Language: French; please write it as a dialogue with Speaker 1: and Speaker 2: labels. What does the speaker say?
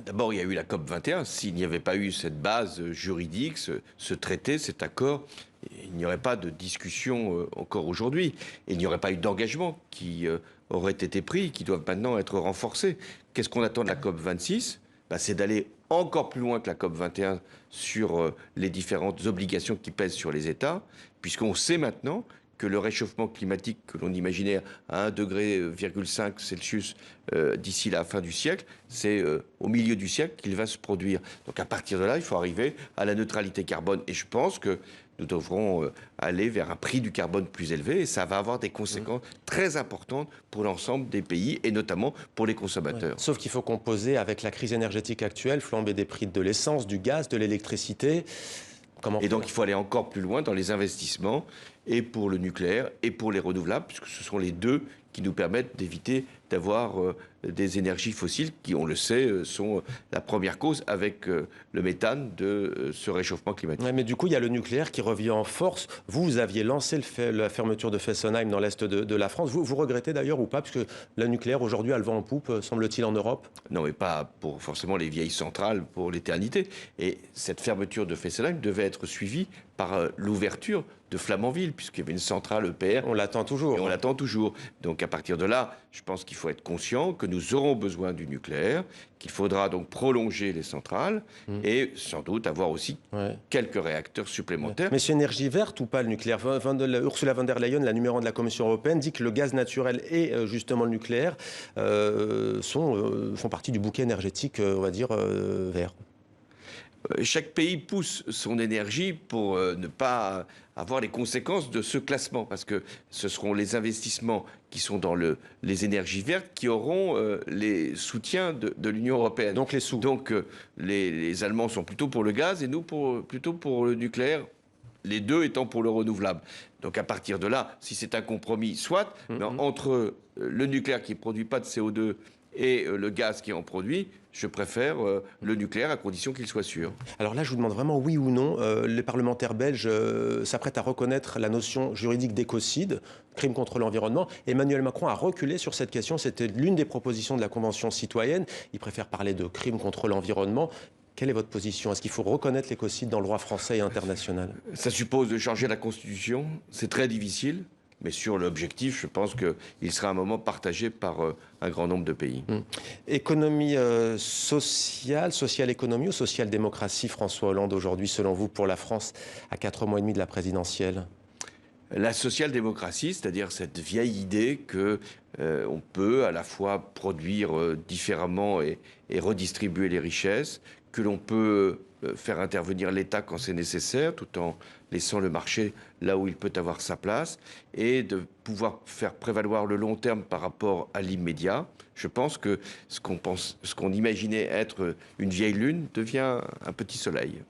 Speaker 1: D'abord, il y a eu la COP 21. S'il n'y avait pas eu cette base juridique, ce traité, cet accord, il n'y aurait pas de discussion encore aujourd'hui. Et il n'y aurait pas eu d'engagement qui auraient été pris, qui doivent maintenant être renforcés. Qu'est-ce qu'on attend de la COP 26? C'est d'aller encore plus loin que la COP 21 sur les différentes obligations qui pèsent sur les États, puisqu'on sait maintenant que le réchauffement climatique que l'on imaginait à 1,5 degré Celsius d'ici la fin du siècle, c'est au milieu du siècle qu'il va se produire. Donc à partir de là, il faut arriver à la neutralité carbone. Et je pense que nous devrons aller vers un prix du carbone plus élevé et ça va avoir des conséquences très importantes pour l'ensemble des pays et notamment pour les consommateurs.
Speaker 2: Ouais. Sauf qu'il faut composer avec la crise énergétique actuelle, flambée des prix de l'essence, du gaz, de l'électricité. Comment
Speaker 1: Et
Speaker 2: faire?
Speaker 1: donc il faut aller encore plus loin dans les investissements et pour le nucléaire et pour les renouvelables, puisque ce sont les deux qui nous permettent d'éviter d'avoir des énergies fossiles qui, on le sait, sont la première cause avec le méthane de ce réchauffement climatique.
Speaker 2: Ouais, mais du coup, il y a le nucléaire qui revient en force. Vous aviez lancé la fermeture de Fessenheim dans l'est de la France. Vous regrettez d'ailleurs ou pas? Parce que le nucléaire, aujourd'hui, a le vent en poupe, semble-t-il, en Europe.
Speaker 1: Non, mais pas pour forcément les vieilles centrales pour l'éternité. Et cette fermeture de Fessenheim devait être suivie par l'ouverture de Flamanville, puisqu'il y avait une centrale EPR.
Speaker 2: On l'attend toujours.
Speaker 1: Et on l'attend toujours. Donc à partir de là, je pense qu'il faut être conscient que nous aurons besoin du nucléaire, qu'il faudra donc prolonger les centrales et sans doute avoir aussi quelques réacteurs supplémentaires.
Speaker 2: Mais c'est énergie verte ou pas le nucléaire? Ursula von der Leyen, la numéro 1 de la Commission européenne, dit que le gaz naturel et justement le nucléaire font partie du bouquet énergétique, on va dire, vert.
Speaker 1: Chaque pays pousse son énergie pour ne pas avoir les conséquences de ce classement, parce que ce seront les investissements qui sont dans les énergies vertes qui auront les soutiens de l'Union européenne.
Speaker 2: Donc les sous.
Speaker 1: Donc les Allemands sont plutôt pour le gaz et nous plutôt pour le nucléaire, les deux étant pour le renouvelable. Donc à partir de là, si c'est un compromis, soit, mais entre le nucléaire qui ne produit pas de CO2 et le gaz qui en produit, je préfère le nucléaire à condition qu'il soit sûr.
Speaker 2: Alors là, je vous demande vraiment oui ou non. Les parlementaires belges s'apprêtent à reconnaître la notion juridique d'écocide, crime contre l'environnement. Emmanuel Macron a reculé sur cette question. C'était l'une des propositions de la Convention citoyenne. Il préfère parler de crime contre l'environnement. Quelle est votre position? Est-ce qu'il faut reconnaître l'écocide dans le droit français et international?
Speaker 1: Ça suppose de changer la Constitution. C'est très difficile. Mais sur l'objectif, je pense qu'il sera un moment partagé par un grand nombre de pays.
Speaker 2: Économie sociale, social-économie ou social-démocratie, François Hollande, aujourd'hui, selon vous, pour la France, à 4 mois et demi de la présidentielle?
Speaker 1: La social-démocratie, c'est-à-dire cette vieille idée que on peut à la fois produire différemment et redistribuer les richesses, que l'on peut faire intervenir l'État quand c'est nécessaire, tout en laissant le marché là où il peut avoir sa place, et de pouvoir faire prévaloir le long terme par rapport à l'immédiat. Je pense que ce qu'on imaginait être une vieille lune devient un petit soleil.